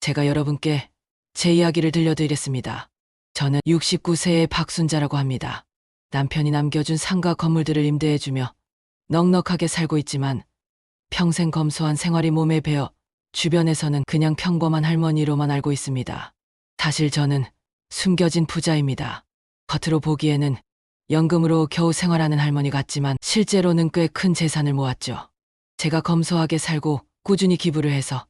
제가 여러분께 제 이야기를 들려드리겠습니다. 저는 69세의 박순자라고 합니다. 남편이 남겨준 상가 건물들을 임대해주며 넉넉하게 살고 있지만 평생 검소한 생활이 몸에 배어 주변에서는 그냥 평범한 할머니로만 알고 있습니다. 사실 저는 숨겨진 부자입니다. 겉으로 보기에는 연금으로 겨우 생활하는 할머니 같지만 실제로는 꽤 큰 재산을 모았죠. 제가 검소하게 살고 꾸준히 기부를 해서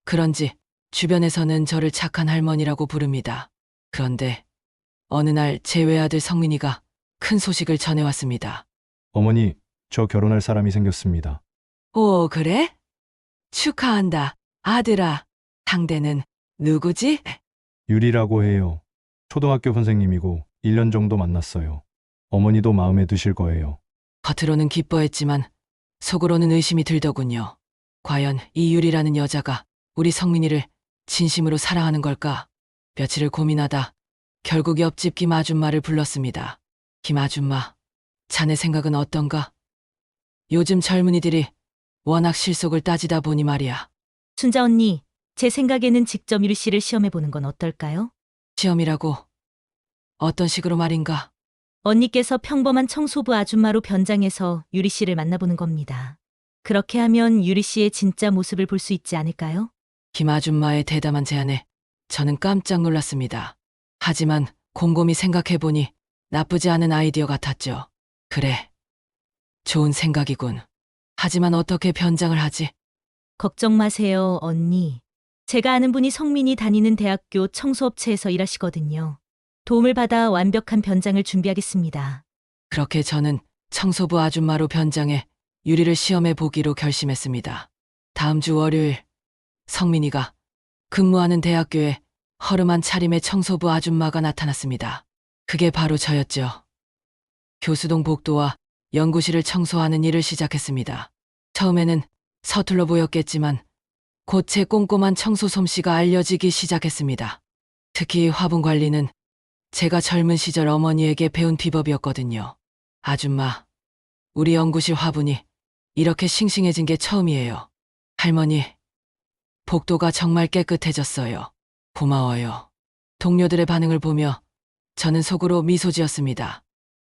그런지 주변에서는 저를 착한 할머니라고 부릅니다. 그런데 어느 날 제 외아들 성민이가 큰 소식을 전해왔습니다. 어머니, 저 결혼할 사람이 생겼습니다. 오, 그래? 축하한다. 아들아, 상대는 누구지? 유리라고 해요. 초등학교 선생님이고 1년 정도 만났어요. 어머니도 마음에 드실 거예요. 겉으로는 기뻐했지만 속으로는 의심이 들더군요. 과연 이 유리라는 여자가 우리 성민이를 진심으로 사랑하는 걸까? 며칠을 고민하다 결국 옆집 김 아줌마를 불렀습니다. 김 아줌마, 자네 생각은 어떤가? 요즘 젊은이들이 워낙 실속을 따지다 보니 말이야. 순자 언니, 제 생각에는 직접 유리 씨를 시험해보는 건 어떨까요? 시험이라고 어떤 식으로 말인가? 언니께서 평범한 청소부 아줌마로 변장해서 유리 씨를 만나보는 겁니다. 그렇게 하면 유리 씨의 진짜 모습을 볼 수 있지 않을까요? 김 아줌마의 대담한 제안에 저는 깜짝 놀랐습니다. 하지만 곰곰이 생각해보니 나쁘지 않은 아이디어 같았죠. 그래, 좋은 생각이군. 하지만 어떻게 변장을 하지? 걱정 마세요, 언니. 제가 아는 분이 성민이 다니는 대학교 청소업체에서 일하시거든요. 도움을 받아 완벽한 변장을 준비하겠습니다. 그렇게 저는 청소부 아줌마로 변장해 유리를 시험해 보기로 결심했습니다. 다음 주 월요일, 성민이가 근무하는 대학교에 허름한 차림의 청소부 아줌마가 나타났습니다. 그게 바로 저였죠. 교수동 복도와 연구실을 청소하는 일을 시작했습니다. 처음에는 서툴러 보였겠지만 곧 제 꼼꼼한 청소 솜씨가 알려지기 시작했습니다. 특히 화분 관리는 제가 젊은 시절 어머니에게 배운 비법이었거든요. 아줌마, 우리 연구실 화분이 이렇게 싱싱해진 게 처음이에요. 할머니, 복도가 정말 깨끗해졌어요. 고마워요. 동료들의 반응을 보며 저는 속으로 미소 지었습니다.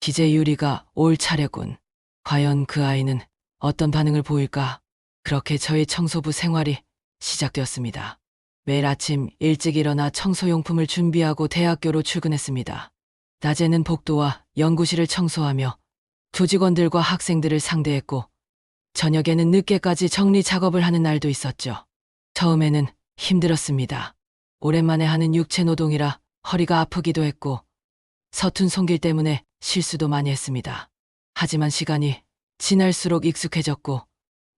이제 유리가 올 차례군. 과연 그 아이는 어떤 반응을 보일까? 그렇게 저의 청소부 생활이 시작되었습니다. 매일 아침 일찍 일어나 청소용품을 준비하고 대학교로 출근했습니다. 낮에는 복도와 연구실을 청소하며 조직원들과 학생들을 상대했고 저녁에는 늦게까지 정리 작업을 하는 날도 있었죠. 처음에는 힘들었습니다. 오랜만에 하는 육체 노동이라 허리가 아프기도 했고 서툰 손길 때문에 실수도 많이 했습니다. 하지만 시간이 지날수록 익숙해졌고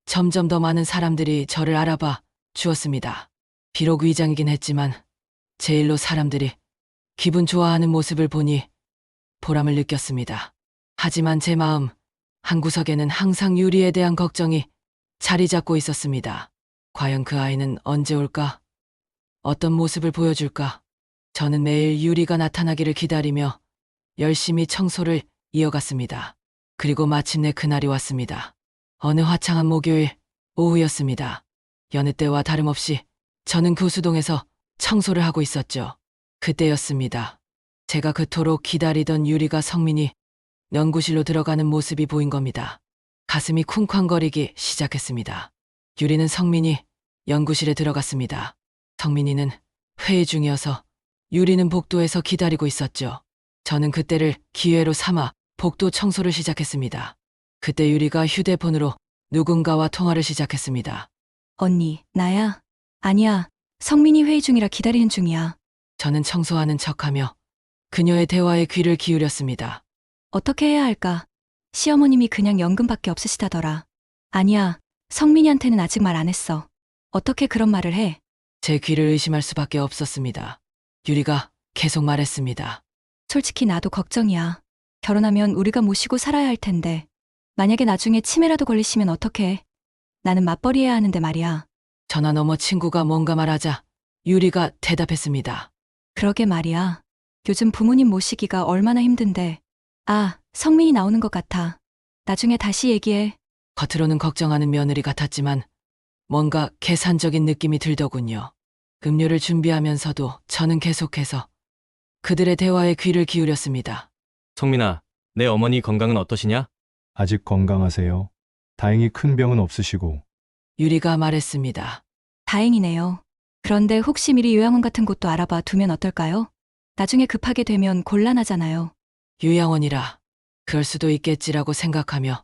점점 더 많은 사람들이 저를 알아봐 주었습니다. 비록 위장이긴 했지만 제 일로 사람들이 기분 좋아하는 모습을 보니 보람을 느꼈습니다. 하지만 제 마음 한구석에는 항상 유리에 대한 걱정이 자리 잡고 있었습니다. 과연 그 아이는 언제 올까? 어떤 모습을 보여줄까? 저는 매일 유리가 나타나기를 기다리며 열심히 청소를 이어갔습니다. 그리고 마침내 그날이 왔습니다. 어느 화창한 목요일 오후였습니다. 여느 때와 다름없이 저는 교수동에서 청소를 하고 있었죠. 그때였습니다. 제가 그토록 기다리던 유리가 성민이 연구실로 들어가는 모습이 보인 겁니다. 가슴이 쿵쾅거리기 시작했습니다. 유리는 성민이 연구실에 들어갔습니다. 성민이는 회의 중이어서 유리는 복도에서 기다리고 있었죠. 저는 그때를 기회로 삼아 복도 청소를 시작했습니다. 그때 유리가 휴대폰으로 누군가와 통화를 시작했습니다. 언니, 나야. 아니야. 성민이 회의 중이라 기다리는 중이야. 저는 청소하는 척하며 그녀의 대화에 귀를 기울였습니다. 어떻게 해야 할까? 시어머님이 그냥 연금밖에 없으시다더라. 아니야. 성민이한테는 아직 말 안 했어. 어떻게 그런 말을 해? 제 귀를 의심할 수밖에 없었습니다. 유리가 계속 말했습니다. 솔직히 나도 걱정이야. 결혼하면 우리가 모시고 살아야 할 텐데. 만약에 나중에 치매라도 걸리시면 어떡해? 나는 맞벌이해야 하는데 말이야. 전화 너머 친구가 뭔가 말하자 유리가 대답했습니다. 그러게 말이야. 요즘 부모님 모시기가 얼마나 힘든데. 아, 성민이 나오는 것 같아. 나중에 다시 얘기해. 겉으로는 걱정하는 며느리 같았지만 뭔가 계산적인 느낌이 들더군요. 음료를 준비하면서도 저는 계속해서 그들의 대화에 귀를 기울였습니다. 성민아, 내 어머니 건강은 어떠시냐? 아직 건강하세요? 다행히 큰 병은 없으시고. 유리가 말했습니다. 다행이네요. 그런데 혹시 미리 요양원 같은 곳도 알아봐 두면 어떨까요? 나중에 급하게 되면 곤란하잖아요. 요양원이라 그럴 수도 있겠지라고 생각하며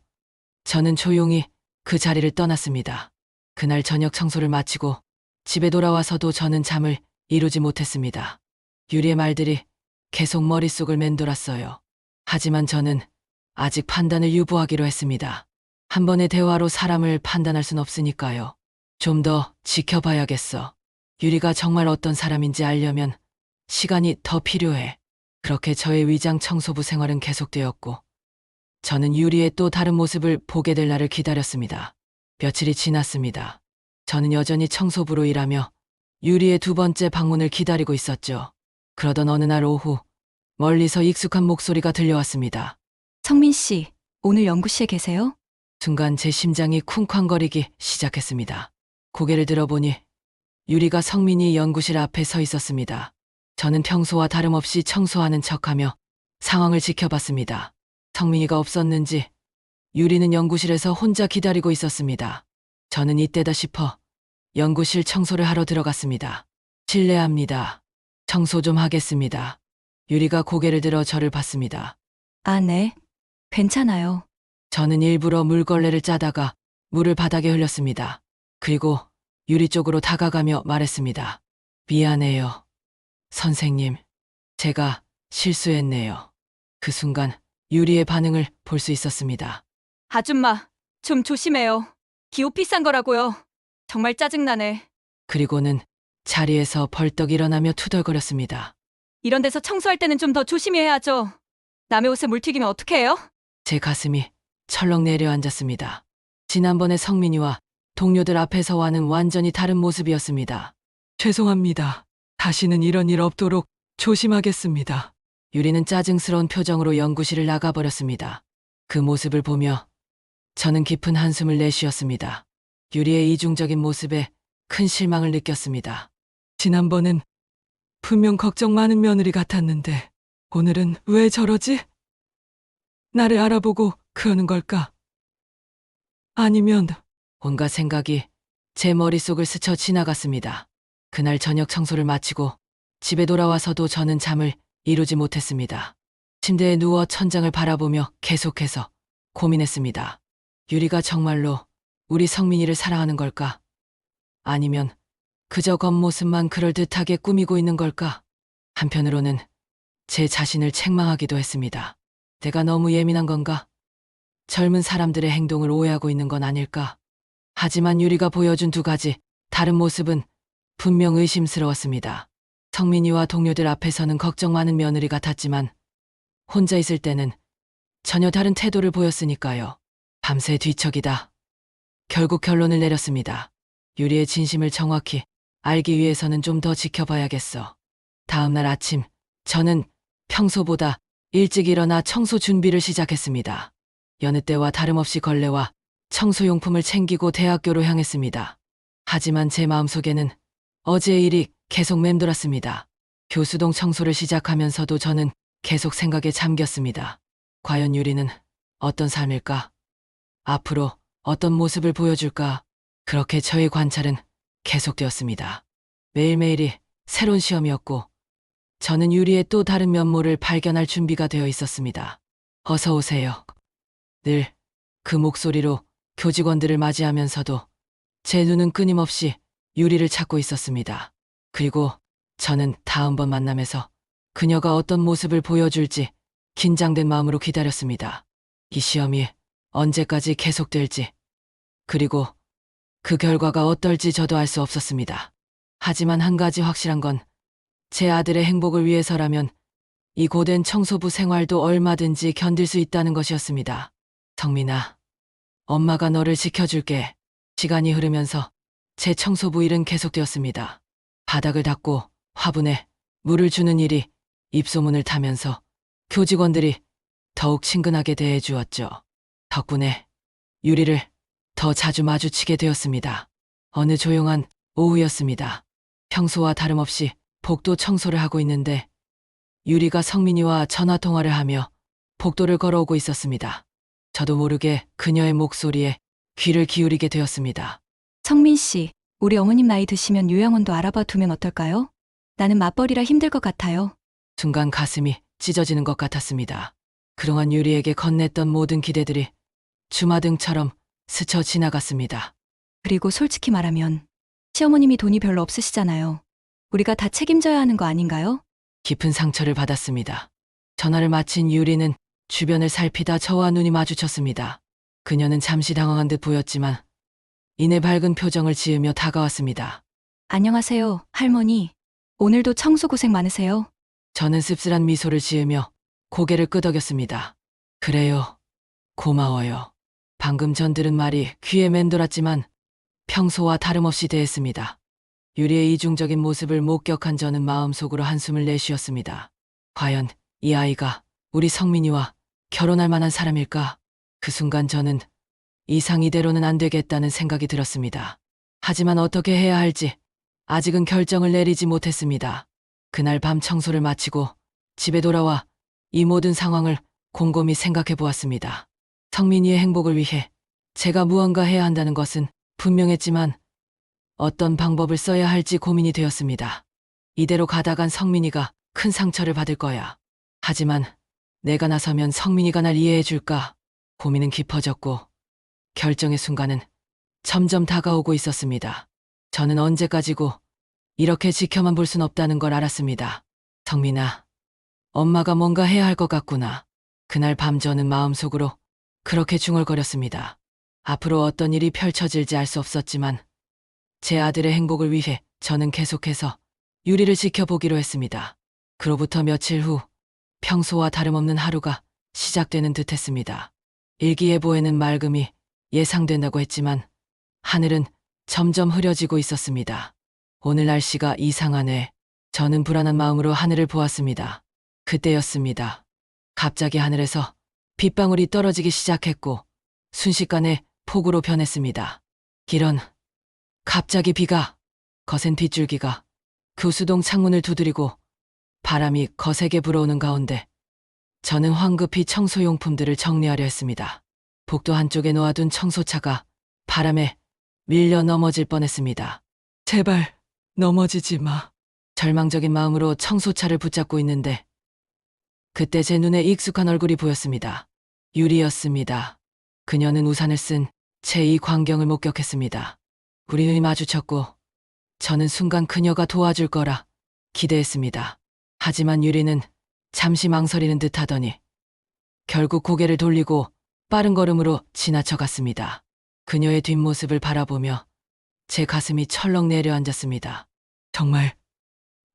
저는 조용히 그 자리를 떠났습니다. 그날 저녁 청소를 마치고 집에 돌아와서도 저는 잠을 이루지 못했습니다. 유리의 말들이 계속 머릿속을 맴돌았어요. 하지만 저는 아직 판단을 유보하기로 했습니다. 한 번의 대화로 사람을 판단할 순 없으니까요. 좀 더 지켜봐야겠어. 유리가 정말 어떤 사람인지 알려면 시간이 더 필요해. 그렇게 저의 위장 청소부 생활은 계속되었고 저는 유리의 또 다른 모습을 보게 될 날을 기다렸습니다. 며칠이 지났습니다. 저는 여전히 청소부로 일하며 유리의 두 번째 방문을 기다리고 있었죠. 그러던 어느 날 오후 멀리서 익숙한 목소리가 들려왔습니다. 성민 씨, 오늘 연구실에 계세요? 순간 제 심장이 쿵쾅거리기 시작했습니다. 고개를 들어보니 유리가 성민이 연구실 앞에 서 있었습니다. 저는 평소와 다름없이 청소하는 척하며 상황을 지켜봤습니다. 성민이가 없었는지 유리는 연구실에서 혼자 기다리고 있었습니다. 저는 이때다 싶어 연구실 청소를 하러 들어갔습니다. 실례합니다. 청소 좀 하겠습니다. 유리가 고개를 들어 저를 봤습니다. 아, 네. 괜찮아요. 저는 일부러 물걸레를 짜다가 물을 바닥에 흘렸습니다. 그리고 유리 쪽으로 다가가며 말했습니다. 미안해요. 선생님, 제가 실수했네요. 그 순간 유리의 반응을 볼 수 있었습니다. 아줌마, 좀 조심해요. 기호 비싼 거라고요. 정말 짜증나네. 그리고는 자리에서 벌떡 일어나며 투덜거렸습니다. 이런 데서 청소할 때는 좀 더 조심히 해야죠. 남의 옷에 물 튀기면 어떡해요? 제 가슴이 철렁 내려앉았습니다. 지난번에 성민이와 동료들 앞에서와는 완전히 다른 모습이었습니다. 죄송합니다. 다시는 이런 일 없도록 조심하겠습니다. 유리는 짜증스러운 표정으로 연구실을 나가버렸습니다. 그 모습을 보며 저는 깊은 한숨을 내쉬었습니다. 유리의 이중적인 모습에 큰 실망을 느꼈습니다. 지난번엔 분명 걱정 많은 며느리 같았는데 오늘은 왜 저러지? 나를 알아보고 그러는 걸까? 아니면 온갖 생각이 제 머릿속을 스쳐 지나갔습니다. 그날 저녁 청소를 마치고 집에 돌아와서도 저는 잠을 이루지 못했습니다. 침대에 누워 천장을 바라보며 계속해서 고민했습니다. 유리가 정말로 우리 성민이를 사랑하는 걸까? 아니면 그저 겉모습만 그럴듯하게 꾸미고 있는 걸까? 한편으로는 제 자신을 책망하기도 했습니다. 내가 너무 예민한 건가? 젊은 사람들의 행동을 오해하고 있는 건 아닐까? 하지만 유리가 보여준 두 가지 다른 모습은 분명 의심스러웠습니다. 성민이와 동료들 앞에서는 걱정 많은 며느리 같았지만 혼자 있을 때는 전혀 다른 태도를 보였으니까요. 밤새 뒤척이다. 결국 결론을 내렸습니다. 유리의 진심을 정확히 알기 위해서는 좀 더 지켜봐야겠어. 다음 날 아침, 저는 평소보다 일찍 일어나 청소 준비를 시작했습니다. 여느 때와 다름없이 걸레와 청소용품을 챙기고 대학교로 향했습니다. 하지만 제 마음속에는 어제의 일이 계속 맴돌았습니다. 교수동 청소를 시작하면서도 저는 계속 생각에 잠겼습니다. 과연 유리는 어떤 삶일까? 앞으로 어떤 모습을 보여줄까? 그렇게 저의 관찰은 계속되었습니다. 매일매일이 새로운 시험이었고 저는 유리의 또 다른 면모를 발견할 준비가 되어 있었습니다. 어서 오세요. 늘 그 목소리로 교직원들을 맞이하면서도 제 눈은 끊임없이 유리를 찾고 있었습니다. 그리고 저는 다음번 만남에서 그녀가 어떤 모습을 보여줄지 긴장된 마음으로 기다렸습니다. 이 시험이 언제까지 계속될지, 그리고 그 결과가 어떨지 저도 알 수 없었습니다. 하지만 한 가지 확실한 건 제 아들의 행복을 위해서라면 이 고된 청소부 생활도 얼마든지 견딜 수 있다는 것이었습니다. 성민아, 엄마가 너를 지켜줄게. 시간이 흐르면서 제 청소부 일은 계속되었습니다. 바닥을 닦고 화분에 물을 주는 일이 입소문을 타면서 교직원들이 더욱 친근하게 대해주었죠. 덕분에 유리를 더 자주 마주치게 되었습니다. 어느 조용한 오후였습니다. 평소와 다름없이 복도 청소를 하고 있는데 유리가 성민이와 전화 통화를 하며 복도를 걸어오고 있었습니다. 저도 모르게 그녀의 목소리에 귀를 기울이게 되었습니다. 성민 씨, 우리 어머님 나이 드시면 요양원도 알아봐 두면 어떨까요? 나는 맞벌이라 힘들 것 같아요. 순간 가슴이 찢어지는 것 같았습니다. 그동안 유리에게 건넸던 모든 기대들이 주마등처럼 스쳐 지나갔습니다. 그리고 솔직히 말하면 시어머님이 돈이 별로 없으시잖아요. 우리가 다 책임져야 하는 거 아닌가요? 깊은 상처를 받았습니다. 전화를 마친 유리는 주변을 살피다 저와 눈이 마주쳤습니다. 그녀는 잠시 당황한 듯 보였지만 이내 밝은 표정을 지으며 다가왔습니다. 안녕하세요, 할머니. 오늘도 청소 고생 많으세요. 저는 씁쓸한 미소를 지으며 고개를 끄덕였습니다. 그래요. 고마워요. 방금 전 들은 말이 귀에 맴돌았지만 평소와 다름없이 대했습니다. 유리의 이중적인 모습을 목격한 저는 마음속으로 한숨을 내쉬었습니다. 과연 이 아이가 우리 성민이와 결혼할 만한 사람일까? 그 순간 저는 이상 이대로는 안 되겠다는 생각이 들었습니다. 하지만 어떻게 해야 할지 아직은 결정을 내리지 못했습니다. 그날 밤 청소를 마치고 집에 돌아와 이 모든 상황을 곰곰이 생각해 보았습니다. 성민이의 행복을 위해 제가 무언가 해야 한다는 것은 분명했지만 어떤 방법을 써야 할지 고민이 되었습니다. 이대로 가다간 성민이가 큰 상처를 받을 거야. 하지만 내가 나서면 성민이가 날 이해해 줄까? 고민은 깊어졌고 결정의 순간은 점점 다가오고 있었습니다. 저는 언제까지고 이렇게 지켜만 볼 순 없다는 걸 알았습니다. 성민아, 엄마가 뭔가 해야 할 것 같구나. 그날 밤 저는 마음속으로 그렇게 중얼거렸습니다. 앞으로 어떤 일이 펼쳐질지 알 수 없었지만 제 아들의 행복을 위해 저는 계속해서 유리를 지켜보기로 했습니다. 그로부터 며칠 후 평소와 다름없는 하루가 시작되는 듯했습니다. 일기예보에는 맑음이 예상된다고 했지만 하늘은 점점 흐려지고 있었습니다. 오늘 날씨가 이상하네. 저는 불안한 마음으로 하늘을 보았습니다. 그때였습니다. 갑자기 하늘에서 빗방울이 떨어지기 시작했고 순식간에 폭우로 변했습니다. 이런, 갑자기 비가, 거센 빗줄기가 교수동 창문을 두드리고 바람이 거세게 불어오는 가운데 저는 황급히 청소용품들을 정리하려 했습니다. 복도 한쪽에 놓아둔 청소차가 바람에 밀려 넘어질 뻔했습니다. 제발 넘어지지 마. 절망적인 마음으로 청소차를 붙잡고 있는데 그때 제 눈에 익숙한 얼굴이 보였습니다. 유리였습니다. 그녀는 우산을 쓴 제 이 광경을 목격했습니다. 우리 눈이 마주쳤고 저는 순간 그녀가 도와줄 거라 기대했습니다. 하지만 유리는 잠시 망설이는 듯 하더니 결국 고개를 돌리고 빠른 걸음으로 지나쳐갔습니다. 그녀의 뒷모습을 바라보며 제 가슴이 철렁 내려앉았습니다. 정말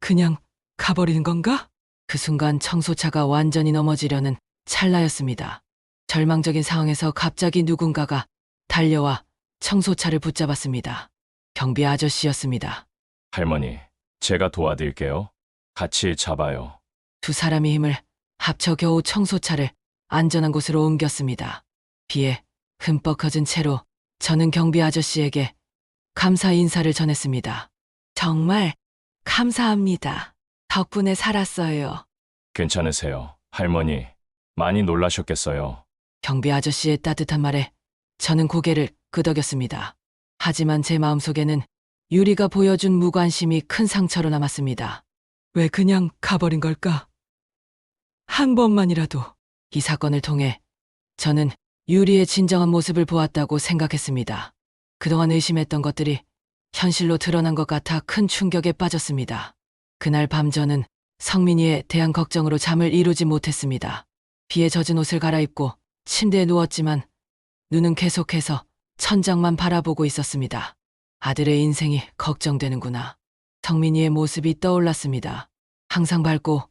그냥 가버리는 건가? 그 순간 청소차가 완전히 넘어지려는 찰나였습니다. 절망적인 상황에서 갑자기 누군가가 달려와 청소차를 붙잡았습니다. 경비 아저씨였습니다. 할머니, 제가 도와드릴게요. 같이 잡아요. 두 사람이 힘을 합쳐 겨우 청소차를 안전한 곳으로 옮겼습니다. 비에 흠뻑 젖은 채로 저는 경비 아저씨에게 감사 인사를 전했습니다. 정말 감사합니다. 덕분에 살았어요. 괜찮으세요? 할머니, 많이 놀라셨겠어요. 경비 아저씨의 따뜻한 말에 저는 고개를 끄덕였습니다. 하지만 제 마음속에는 유리가 보여준 무관심이 큰 상처로 남았습니다. 왜 그냥 가버린 걸까? 한 번만이라도. 이 사건을 통해 저는 유리의 진정한 모습을 보았다고 생각했습니다. 그동안 의심했던 것들이 현실로 드러난 것 같아 큰 충격에 빠졌습니다. 그날 밤 저는 성민이에 대한 걱정으로 잠을 이루지 못했습니다. 비에 젖은 옷을 갈아입고 침대에 누웠지만 눈은 계속해서 천장만 바라보고 있었습니다. 아들의 인생이 걱정되는구나. 성민이의 모습이 떠올랐습니다. 항상 밝고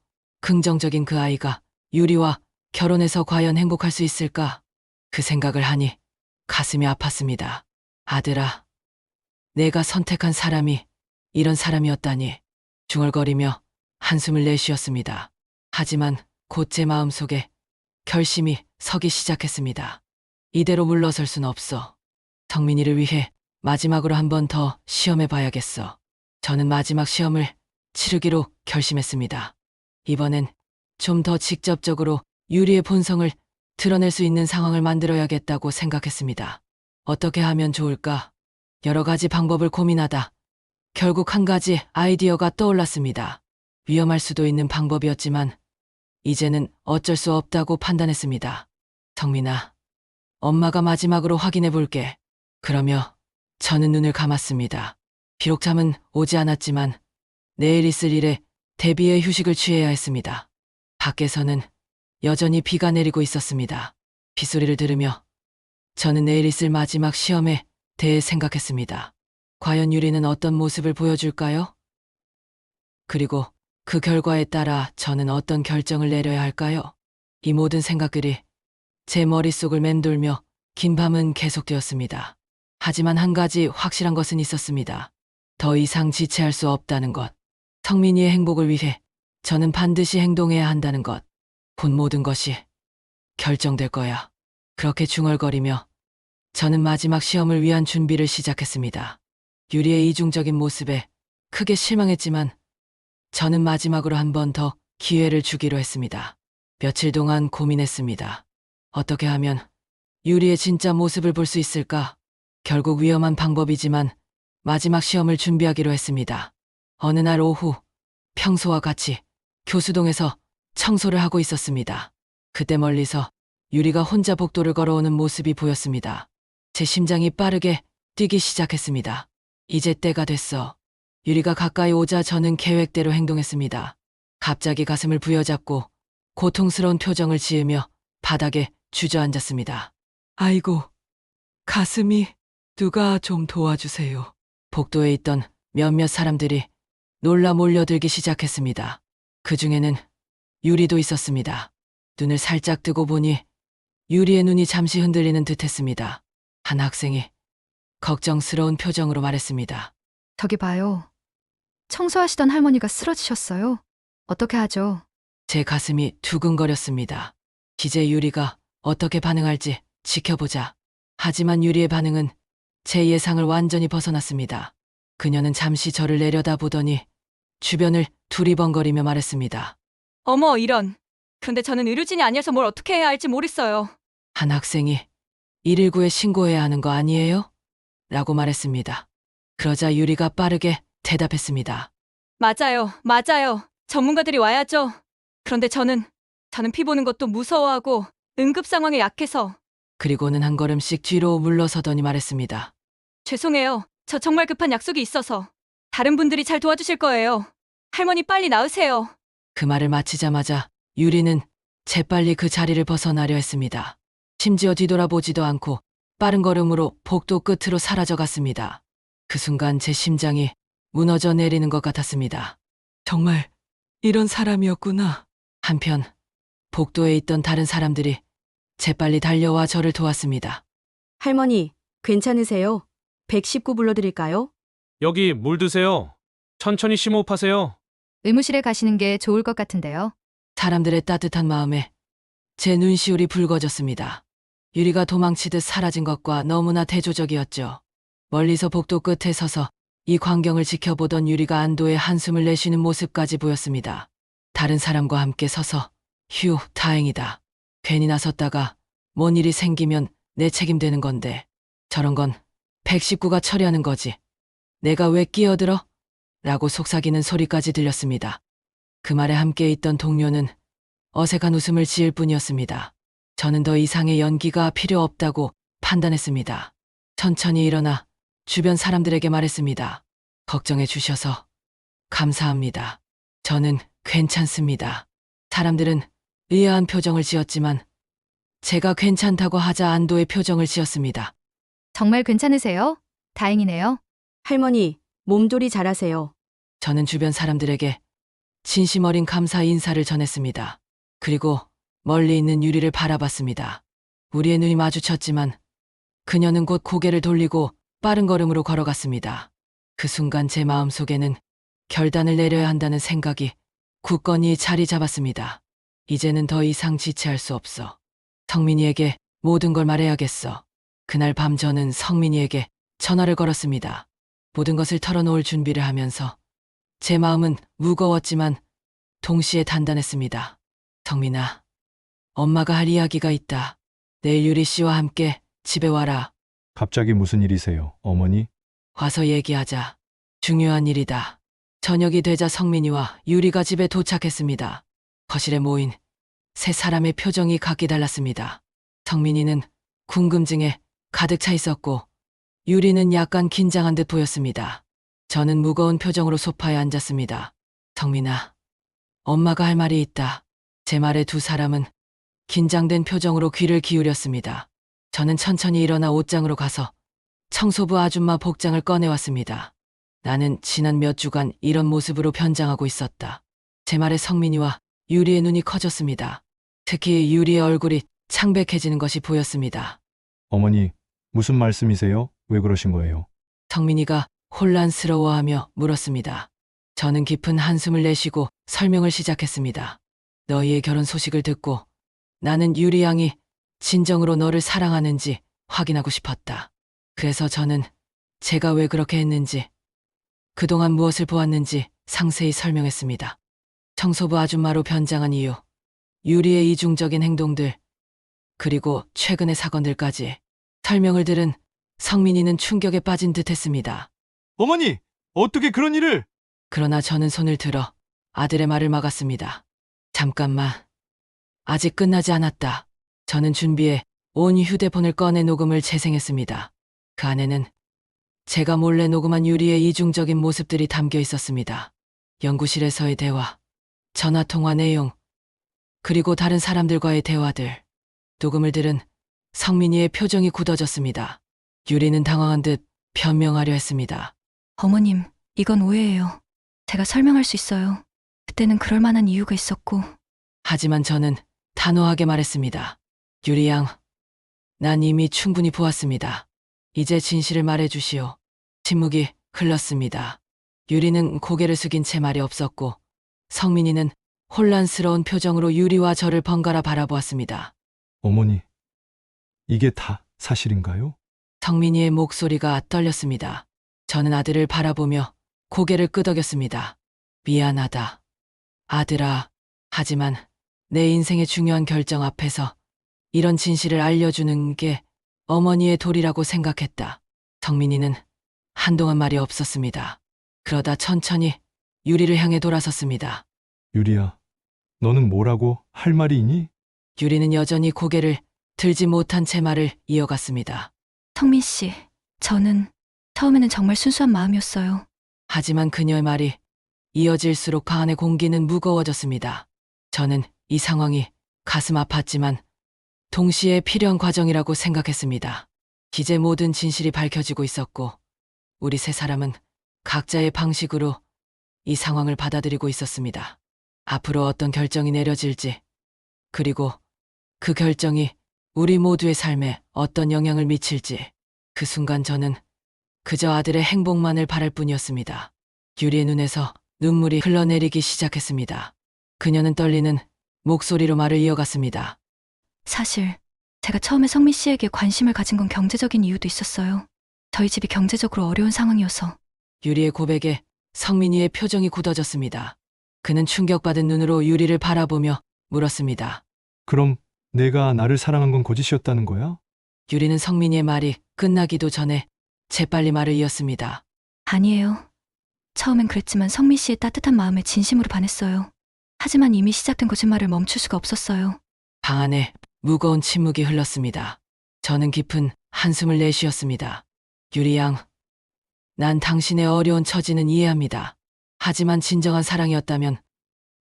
긍정적인 그 아이가 유리와 결혼해서 과연 행복할 수 있을까? 그 생각을 하니 가슴이 아팠습니다. 아들아, 내가 선택한 사람이 이런 사람이었다니. 중얼거리며 한숨을 내쉬었습니다. 하지만 곧 제 마음속에 결심이 서기 시작했습니다. 이대로 물러설 순 없어. 성민이를 위해 마지막으로 한 번 더 시험해 봐야겠어. 저는 마지막 시험을 치르기로 결심했습니다. 이번엔 좀 더 직접적으로 유리의 본성을 드러낼 수 있는 상황을 만들어야겠다고 생각했습니다. 어떻게 하면 좋을까? 여러 가지 방법을 고민하다 결국 한 가지 아이디어가 떠올랐습니다. 위험할 수도 있는 방법이었지만 이제는 어쩔 수 없다고 판단했습니다. 성민아, 엄마가 마지막으로 확인해 볼게. 그러며 저는 눈을 감았습니다. 비록 잠은 오지 않았지만 내일 있을 일에 대비해 휴식을 취해야 했습니다. 밖에서는 여전히 비가 내리고 있었습니다. 빗소리를 들으며 저는 내일 있을 마지막 시험에 대해 생각했습니다. 과연 유리는 어떤 모습을 보여줄까요? 그리고 그 결과에 따라 저는 어떤 결정을 내려야 할까요? 이 모든 생각들이 제 머릿속을 맴돌며 긴 밤은 계속되었습니다. 하지만 한 가지 확실한 것은 있었습니다. 더 이상 지체할 수 없다는 것. 성민이의 행복을 위해 저는 반드시 행동해야 한다는 것. 본 모든 것이 결정될 거야. 그렇게 중얼거리며 저는 마지막 시험을 위한 준비를 시작했습니다. 유리의 이중적인 모습에 크게 실망했지만 저는 마지막으로 한 번 더 기회를 주기로 했습니다. 며칠 동안 고민했습니다. 어떻게 하면 유리의 진짜 모습을 볼 수 있을까? 결국 위험한 방법이지만 마지막 시험을 준비하기로 했습니다. 어느 날 오후 평소와 같이 교수동에서 청소를 하고 있었습니다. 그때 멀리서 유리가 혼자 복도를 걸어오는 모습이 보였습니다. 제 심장이 빠르게 뛰기 시작했습니다. 이제 때가 됐어. 유리가 가까이 오자 저는 계획대로 행동했습니다. 갑자기 가슴을 부여잡고 고통스러운 표정을 지으며 바닥에 주저앉았습니다. 아이고, 가슴이 누가 좀 도와주세요. 복도에 있던 몇몇 사람들이 놀라 몰려들기 시작했습니다. 그 중에는 유리도 있었습니다. 눈을 살짝 뜨고 보니 유리의 눈이 잠시 흔들리는 듯했습니다. 한 학생이 걱정스러운 표정으로 말했습니다. 저기 봐요. 청소하시던 할머니가 쓰러지셨어요. 어떻게 하죠? 제 가슴이 두근거렸습니다. 이제 유리가 어떻게 반응할지 지켜보자. 하지만 유리의 반응은 제 예상을 완전히 벗어났습니다. 그녀는 잠시 저를 내려다보더니 주변을 두리번거리며 말했습니다. 어머, 이런. 근데 저는 의료진이 아니어서 뭘 어떻게 해야 할지 모르겠어요. 한 학생이 119에 신고해야 하는 거 아니에요? 라고 말했습니다. 그러자 유리가 빠르게 대답했습니다. 맞아요, 맞아요. 전문가들이 와야죠. 그런데 저는 피 보는 것도 무서워하고 응급 상황에 약해서. 그리고는 한 걸음씩 뒤로 물러서더니 말했습니다. 죄송해요. 저 정말 급한 약속이 있어서. 다른 분들이 잘 도와주실 거예요. 할머니 빨리 나으세요. 그 말을 마치자마자 유리는 재빨리 그 자리를 벗어나려 했습니다. 심지어 뒤돌아보지도 않고 빠른 걸음으로 복도 끝으로 사라져갔습니다. 그 순간 제 심장이 무너져 내리는 것 같았습니다. 정말 이런 사람이었구나. 한편 복도에 있던 다른 사람들이 재빨리 달려와 저를 도왔습니다. 할머니, 괜찮으세요? 119 불러드릴까요? 여기 물 드세요. 천천히 심호흡하세요. 의무실에 가시는 게 좋을 것 같은데요. 사람들의 따뜻한 마음에 제 눈시울이 붉어졌습니다. 유리가 도망치듯 사라진 것과 너무나 대조적이었죠. 멀리서 복도 끝에 서서 이 광경을 지켜보던 유리가 안도의 한숨을 내쉬는 모습까지 보였습니다. 다른 사람과 함께 서서 휴, 다행이다. 괜히 나섰다가 뭔 일이 생기면 내 책임되는 건데 저런 건 119가 처리하는 거지. 내가 왜 끼어들어? 라고 속삭이는 소리까지 들렸습니다. 그 말에 함께 있던 동료는 어색한 웃음을 지을 뿐이었습니다. 저는 더 이상의 연기가 필요 없다고 판단했습니다. 천천히 일어나 주변 사람들에게 말했습니다. 걱정해 주셔서 감사합니다. 저는 괜찮습니다. 사람들은 의아한 표정을 지었지만 제가 괜찮다고 하자 안도의 표정을 지었습니다. 정말 괜찮으세요? 다행이네요. 할머니, 몸조리 잘하세요. 저는 주변 사람들에게 진심 어린 감사 인사를 전했습니다. 그리고 멀리 있는 유리를 바라봤습니다. 우리의 눈이 마주쳤지만 그녀는 곧 고개를 돌리고 빠른 걸음으로 걸어갔습니다. 그 순간 제 마음속에는 결단을 내려야 한다는 생각이 굳건히 자리 잡았습니다. 이제는 더 이상 지체할 수 없어. 성민이에게 모든 걸 말해야겠어. 그날 밤 저는 성민이에게 전화를 걸었습니다. 모든 것을 털어놓을 준비를 하면서 제 마음은 무거웠지만 동시에 단단했습니다. 성민아, 엄마가 할 이야기가 있다. 내일 유리 씨와 함께 집에 와라. 갑자기 무슨 일이세요, 어머니? 와서 얘기하자. 중요한 일이다. 저녁이 되자 성민이와 유리가 집에 도착했습니다. 거실에 모인 세 사람의 표정이 각기 달랐습니다. 성민이는 궁금증에 가득 차 있었고 유리는 약간 긴장한 듯 보였습니다. 저는 무거운 표정으로 소파에 앉았습니다. 성민아, 엄마가 할 말이 있다. 제 말에 두 사람은 긴장된 표정으로 귀를 기울였습니다. 저는 천천히 일어나 옷장으로 가서 청소부 아줌마 복장을 꺼내왔습니다. 나는 지난 몇 주간 이런 모습으로 변장하고 있었다. 제 말에 성민이와 유리의 눈이 커졌습니다. 특히 유리의 얼굴이 창백해지는 것이 보였습니다. 어머니, 무슨 말씀이세요? 왜 그러신 거예요? 성민이가 혼란스러워하며 물었습니다. 저는 깊은 한숨을 내쉬고 설명을 시작했습니다. 너희의 결혼 소식을 듣고 나는 유리 양이 진정으로 너를 사랑하는지 확인하고 싶었다. 그래서 저는 제가 왜 그렇게 했는지, 그동안 무엇을 보았는지 상세히 설명했습니다. 청소부 아줌마로 변장한 이유, 유리의 이중적인 행동들, 그리고 최근의 사건들까지 설명을 들은 성민이는 충격에 빠진 듯 했습니다. 어머니! 어떻게 그런 일을! 그러나 저는 손을 들어 아들의 말을 막았습니다. 잠깐만. 아직 끝나지 않았다. 저는 준비해 온 휴대폰을 꺼내 녹음을 재생했습니다. 그 안에는 제가 몰래 녹음한 유리의 이중적인 모습들이 담겨 있었습니다. 연구실에서의 대화, 전화통화 내용, 그리고 다른 사람들과의 대화들. 녹음을 들은 성민이의 표정이 굳어졌습니다. 유리는 당황한 듯 변명하려 했습니다. 어머님, 이건 오해예요. 제가 설명할 수 있어요. 그때는 그럴 만한 이유가 있었고. 하지만 저는 단호하게 말했습니다. 유리 양, 난 이미 충분히 보았습니다. 이제 진실을 말해주시오. 침묵이 흘렀습니다. 유리는 고개를 숙인 채 말이 없었고 성민이는 혼란스러운 표정으로 유리와 저를 번갈아 바라보았습니다. 어머니, 이게 다 사실인가요? 성민이의 목소리가 떨렸습니다. 저는 아들을 바라보며 고개를 끄덕였습니다. 미안하다. 아들아. 하지만 내 인생의 중요한 결정 앞에서 이런 진실을 알려주는 게 어머니의 도리라고 생각했다. 성민이는 한동안 말이 없었습니다. 그러다 천천히 유리를 향해 돌아섰습니다. 유리야, 너는 뭐라고 할 말이 있니? 유리는 여전히 고개를 들지 못한 채 말을 이어갔습니다. 성민 씨, 저는 처음에는 정말 순수한 마음이었어요. 하지만 그녀의 말이 이어질수록 방 안의 공기는 무거워졌습니다. 저는 이 상황이 가슴 아팠지만 동시에 필요한 과정이라고 생각했습니다. 이제 모든 진실이 밝혀지고 있었고 우리 세 사람은 각자의 방식으로 이 상황을 받아들이고 있었습니다. 앞으로 어떤 결정이 내려질지, 그리고 그 결정이 우리 모두의 삶에 어떤 영향을 미칠지, 그 순간 저는 그저 아들의 행복만을 바랄 뿐이었습니다. 유리의 눈에서 눈물이 흘러내리기 시작했습니다. 그녀는 떨리는 목소리로 말을 이어갔습니다. 사실 제가 처음에 성민 씨에게 관심을 가진 건 경제적인 이유도 있었어요. 저희 집이 경제적으로 어려운 상황이어서. 유리의 고백에 성민이의 표정이 굳어졌습니다. 그는 충격받은 눈으로 유리를 바라보며 물었습니다. 그럼 내가 나를 사랑한 건 거짓이었다는 거야? 유리는 성민이의 말이 끝나기도 전에 재빨리 말을 이었습니다. 아니에요. 처음엔 그랬지만 성민 씨의 따뜻한 마음에 진심으로 반했어요. 하지만 이미 시작된 거짓말을 멈출 수가 없었어요. 방 안에 무거운 침묵이 흘렀습니다. 저는 깊은 한숨을 내쉬었습니다. 유리 양, 난 당신의 어려운 처지는 이해합니다. 하지만 진정한 사랑이었다면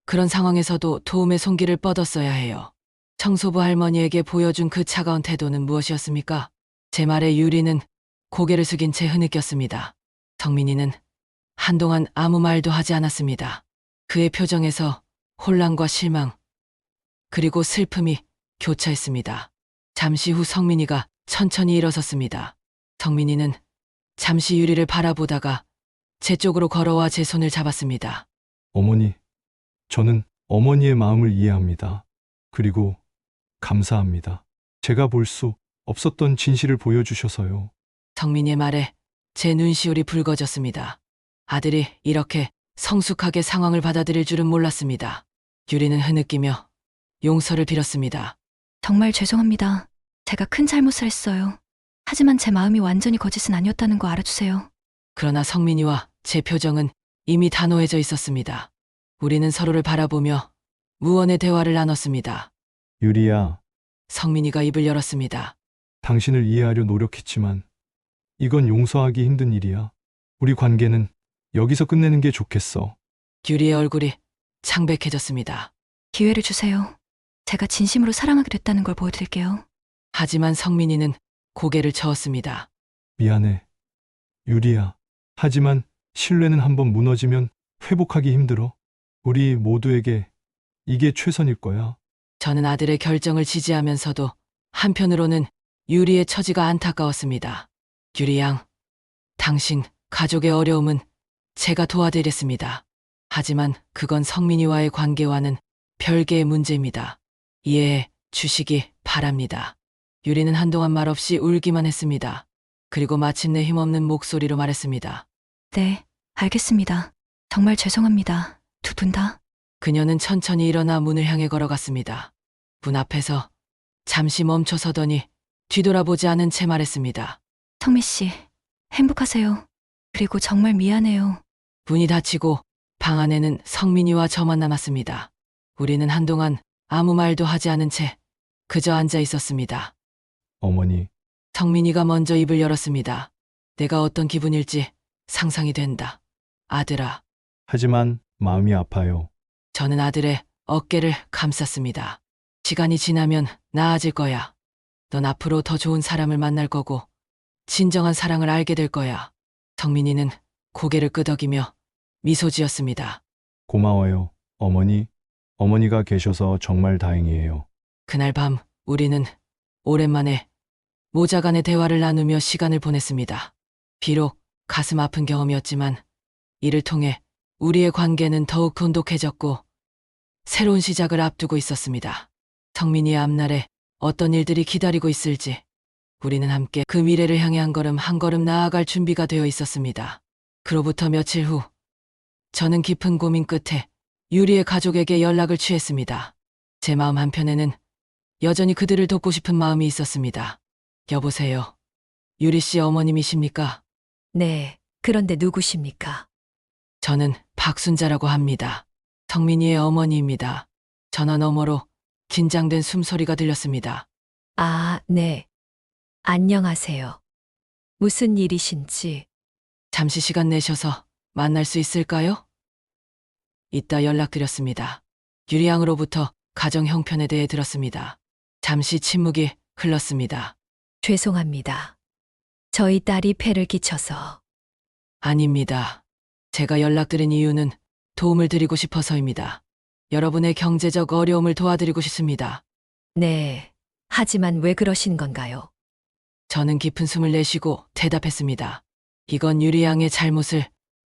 그런 상황에서도 도움의 손길을 뻗었어야 해요. 청소부 할머니에게 보여준 그 차가운 태도는 무엇이었습니까? 제 말에 유리는 고개를 숙인 채 흐느꼈습니다. 성민이는 한동안 아무 말도 하지 않았습니다. 그의 표정에서 혼란과 실망, 그리고 슬픔이 교차했습니다. 잠시 후 성민이가 천천히 일어섰습니다. 성민이는 잠시 유리를 바라보다가 제 쪽으로 걸어와 제 손을 잡았습니다. 어머니, 저는 어머니의 마음을 이해합니다. 그리고 감사합니다. 제가 볼 수 없었던 진실을 보여주셔서요. 성민이의 말에 제 눈시울이 붉어졌습니다. 아들이 이렇게 성숙하게 상황을 받아들일 줄은 몰랐습니다. 유리는 흐느끼며 용서를 빌었습니다. 정말 죄송합니다. 제가 큰 잘못을 했어요. 하지만 제 마음이 완전히 거짓은 아니었다는 거 알아주세요. 그러나 성민이와 제 표정은 이미 단호해져 있었습니다. 우리는 서로를 바라보며 무언의 대화를 나눴습니다. 유리야, 성민이가 입을 열었습니다. 당신을 이해하려 노력했지만 이건 용서하기 힘든 일이야. 우리 관계는 여기서 끝내는 게 좋겠어. 유리의 얼굴이 창백해졌습니다. 기회를 주세요. 제가 진심으로 사랑하게 됐다는 걸 보여드릴게요. 하지만 성민이는 고개를 저었습니다. 미안해. 유리야. 하지만 신뢰는 한번 무너지면 회복하기 힘들어. 우리 모두에게 이게 최선일 거야. 저는 아들의 결정을 지지하면서도 한편으로는 유리의 처지가 안타까웠습니다. 유리 양, 당신 가족의 어려움은 제가 도와드리겠습니다. 하지만 그건 성민이와의 관계와는 별개의 문제입니다. 이해해 주시기 바랍니다. 유리는 한동안 말없이 울기만 했습니다. 그리고 마침내 힘없는 목소리로 말했습니다. 네, 알겠습니다. 정말 죄송합니다. 두 분 다. 그녀는 천천히 일어나 문을 향해 걸어갔습니다. 문 앞에서 잠시 멈춰서더니 뒤돌아보지 않은 채 말했습니다. 성미 씨, 행복하세요. 그리고 정말 미안해요. 문이 닫히고 방 안에는 성민이와 저만 남았습니다. 우리는 한동안 아무 말도 하지 않은 채 그저 앉아 있었습니다. 어머니, 성민이가 먼저 입을 열었습니다. 내가 어떤 기분일지 상상이 된다. 아들아. 하지만 마음이 아파요. 저는 아들의 어깨를 감쌌습니다. 시간이 지나면 나아질 거야. 넌 앞으로 더 좋은 사람을 만날 거고 진정한 사랑을 알게 될 거야. 성민이는 고개를 끄덕이며 미소 지었습니다. 고마워요, 어머니. 어머니가 계셔서 정말 다행이에요. 그날 밤 우리는 오랜만에 모자 간의 대화를 나누며 시간을 보냈습니다. 비록 가슴 아픈 경험이었지만 이를 통해 우리의 관계는 더욱 돈독해졌고 새로운 시작을 앞두고 있었습니다. 성민이의 앞날에 어떤 일들이 기다리고 있을지 우리는 함께 그 미래를 향해 한 걸음 나아갈 준비가 되어 있었습니다. 그로부터 며칠 후 저는 깊은 고민 끝에 유리의 가족에게 연락을 취했습니다. 제 마음 한편에는 여전히 그들을 돕고 싶은 마음이 있었습니다. 여보세요. 유리 씨 어머님이십니까? 네, 그런데 누구십니까? 저는 박순자라고 합니다. 성민이의 어머니입니다. 전화 너머로 긴장된 숨소리가 들렸습니다. 아, 네. 안녕하세요. 무슨 일이신지. 잠시 시간 내셔서 만날 수 있을까요? 이따 연락드렸습니다. 유리 양으로부터 가정 형편에 대해 들었습니다. 잠시 침묵이 흘렀습니다. 죄송합니다. 저희 딸이 폐를 끼쳐서. 아닙니다. 제가 연락드린 이유는 도움을 드리고 싶어서입니다. 여러분의 경제적 어려움을 도와드리고 싶습니다. 네. 하지만 왜 그러신 건가요? 저는 깊은 숨을 내쉬고 대답했습니다. 이건 유리 양의 잘못을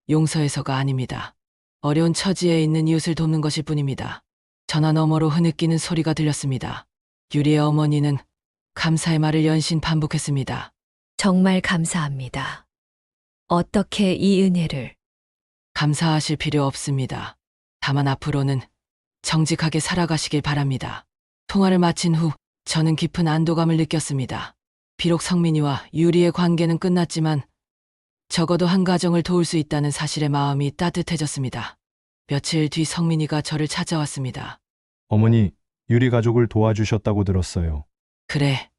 용서해서가 아닙니다. 어려운 처지에 있는 이웃을 돕는 것일 뿐입니다. 전화 너머로 흐느끼는 소리가 들렸습니다. 유리의 어머니는 감사의 말을 연신 반복했습니다. 정말 감사합니다. 어떻게 이 은혜를. 감사하실 필요 없습니다. 다만 앞으로는 정직하게 살아가시길 바랍니다. 통화를 마친 후 저는 깊은 안도감을 느꼈습니다. 비록 성민이와 유리의 관계는 끝났지만 적어도 한 가정을 도울 수 있다는 사실에 마음이 따뜻해졌습니다. 며칠 뒤 성민이가 저를 찾아왔습니다. 어머니, 유리 가족을 도와주셨다고 들었어요. 그래,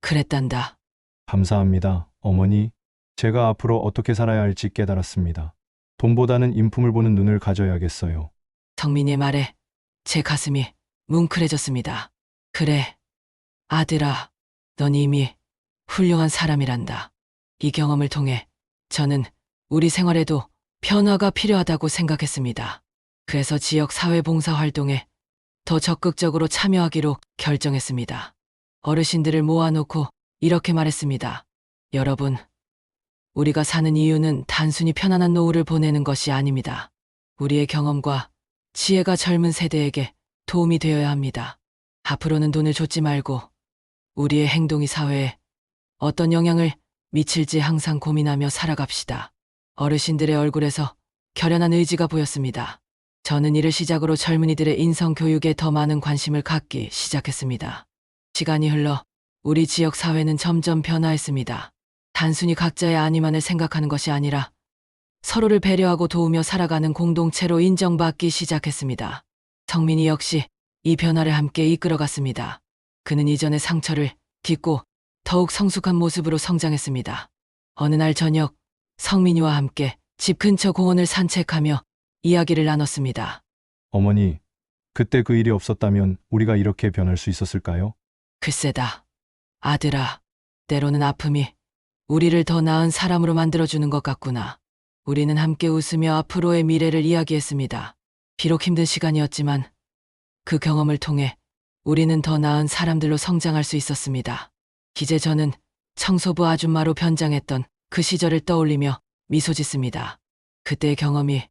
그랬단다. 감사합니다, 어머니. 제가 앞으로 어떻게 살아야 할지 깨달았습니다. 돈보다는 인품을 보는 눈을 가져야겠어요. 성민이의 말에 제 가슴이 뭉클해졌습니다. 그래, 아들아, 넌 이미 훌륭한 사람이란다. 이 경험을 통해 저는 우리 생활에도 변화가 필요하다고 생각했습니다. 그래서 지역 사회봉사 활동에 더 적극적으로 참여하기로 결정했습니다. 어르신들을 모아놓고 이렇게 말했습니다. 여러분, 우리가 사는 이유는 단순히 편안한 노후를 보내는 것이 아닙니다. 우리의 경험과 지혜가 젊은 세대에게 도움이 되어야 합니다. 앞으로는 돈을 좇지 말고 우리의 행동이 사회에 어떤 영향을 미칠지 항상 고민하며 살아갑시다. 어르신들의 얼굴에서 결연한 의지가 보였습니다. 저는 이를 시작으로 젊은이들의 인성 교육에 더 많은 관심을 갖기 시작했습니다. 시간이 흘러 우리 지역 사회는 점점 변화했습니다. 단순히 각자의 안위만을 생각하는 것이 아니라 서로를 배려하고 도우며 살아가는 공동체로 인정받기 시작했습니다. 성민이 역시 이 변화를 함께 이끌어갔습니다. 그는 이전의 상처를 딛고 더욱 성숙한 모습으로 성장했습니다. 어느 날 저녁, 성민이와 함께 집 근처 공원을 산책하며 이야기를 나눴습니다. 어머니, 그때 그 일이 없었다면 우리가 이렇게 변할 수 있었을까요? 글쎄다. 아들아, 때로는 아픔이 우리를 더 나은 사람으로 만들어주는 것 같구나. 우리는 함께 웃으며 앞으로의 미래를 이야기했습니다. 비록 힘든 시간이었지만 그 경험을 통해 우리는 더 나은 사람들로 성장할 수 있었습니다. 이제 저는 청소부 아줌마로 변장했던 그 시절을 떠올리며 미소 짓습니다. 그때의 경험이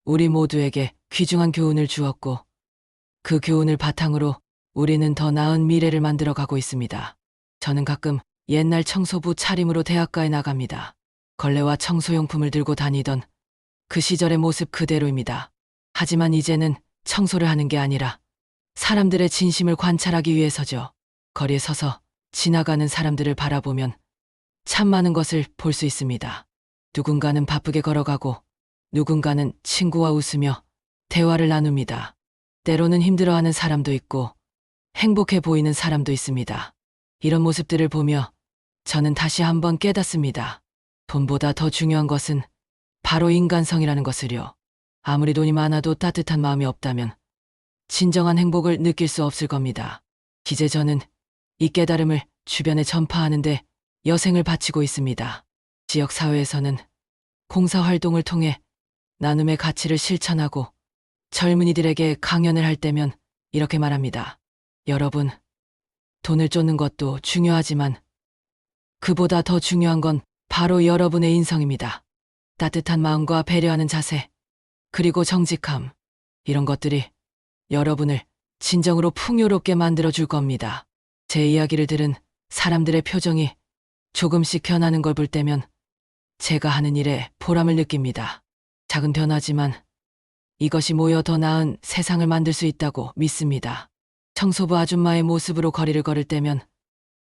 우리 모두에게 귀중한 교훈을 주었고 그 교훈을 바탕으로 우리는 더 나은 미래를 만들어가고 있습니다. 저는 가끔 옛날 청소부 차림으로 대학가에 나갑니다. 걸레와 청소용품을 들고 다니던 그 시절의 모습 그대로입니다. 하지만 이제는 청소를 하는 게 아니라 사람들의 진심을 관찰하기 위해서죠. 거리에 서서 지나가는 사람들을 바라보면 참 많은 것을 볼 수 있습니다. 누군가는 바쁘게 걸어가고 누군가는 친구와 웃으며 대화를 나눕니다. 때로는 힘들어하는 사람도 있고 행복해 보이는 사람도 있습니다. 이런 모습들을 보며 저는 다시 한번 깨닫습니다. 돈보다 더 중요한 것은 바로 인간성이라는 것을요. 아무리 돈이 많아도 따뜻한 마음이 없다면 진정한 행복을 느낄 수 없을 겁니다. 이제 저는 이 깨달음을 주변에 전파하는데 여생을 바치고 있습니다. 지역 사회에서는 봉사활동을 통해 나눔의 가치를 실천하고 젊은이들에게 강연을 할 때면 이렇게 말합니다. 여러분, 돈을 쫓는 것도 중요하지만 그보다 더 중요한 건 바로 여러분의 인성입니다. 따뜻한 마음과 배려하는 자세, 그리고 정직함, 이런 것들이 여러분을 진정으로 풍요롭게 만들어줄 겁니다. 제 이야기를 들은 사람들의 표정이 조금씩 변하는 걸 볼 때면 제가 하는 일에 보람을 느낍니다. 작은 변화지만 이것이 모여 더 나은 세상을 만들 수 있다고 믿습니다. 청소부 아줌마의 모습으로 거리를 걸을 때면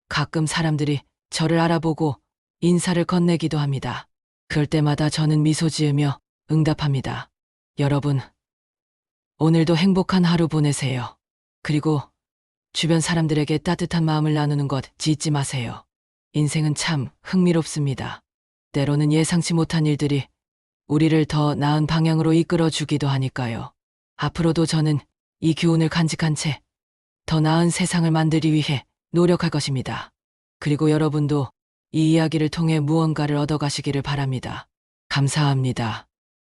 가끔 사람들이 저를 알아보고 인사를 건네기도 합니다. 그럴 때마다 저는 미소 지으며 응답합니다. 여러분, 오늘도 행복한 하루 보내세요. 그리고 주변 사람들에게 따뜻한 마음을 나누는 것 잊지 마세요. 인생은 참 흥미롭습니다. 때로는 예상치 못한 일들이 우리를 더 나은 방향으로 이끌어 주기도 하니까요. 앞으로도 저는 이 교훈을 간직한 채 더 나은 세상을 만들기 위해 노력할 것입니다. 그리고 여러분도 이 이야기를 통해 무언가를 얻어가시기를 바랍니다. 감사합니다.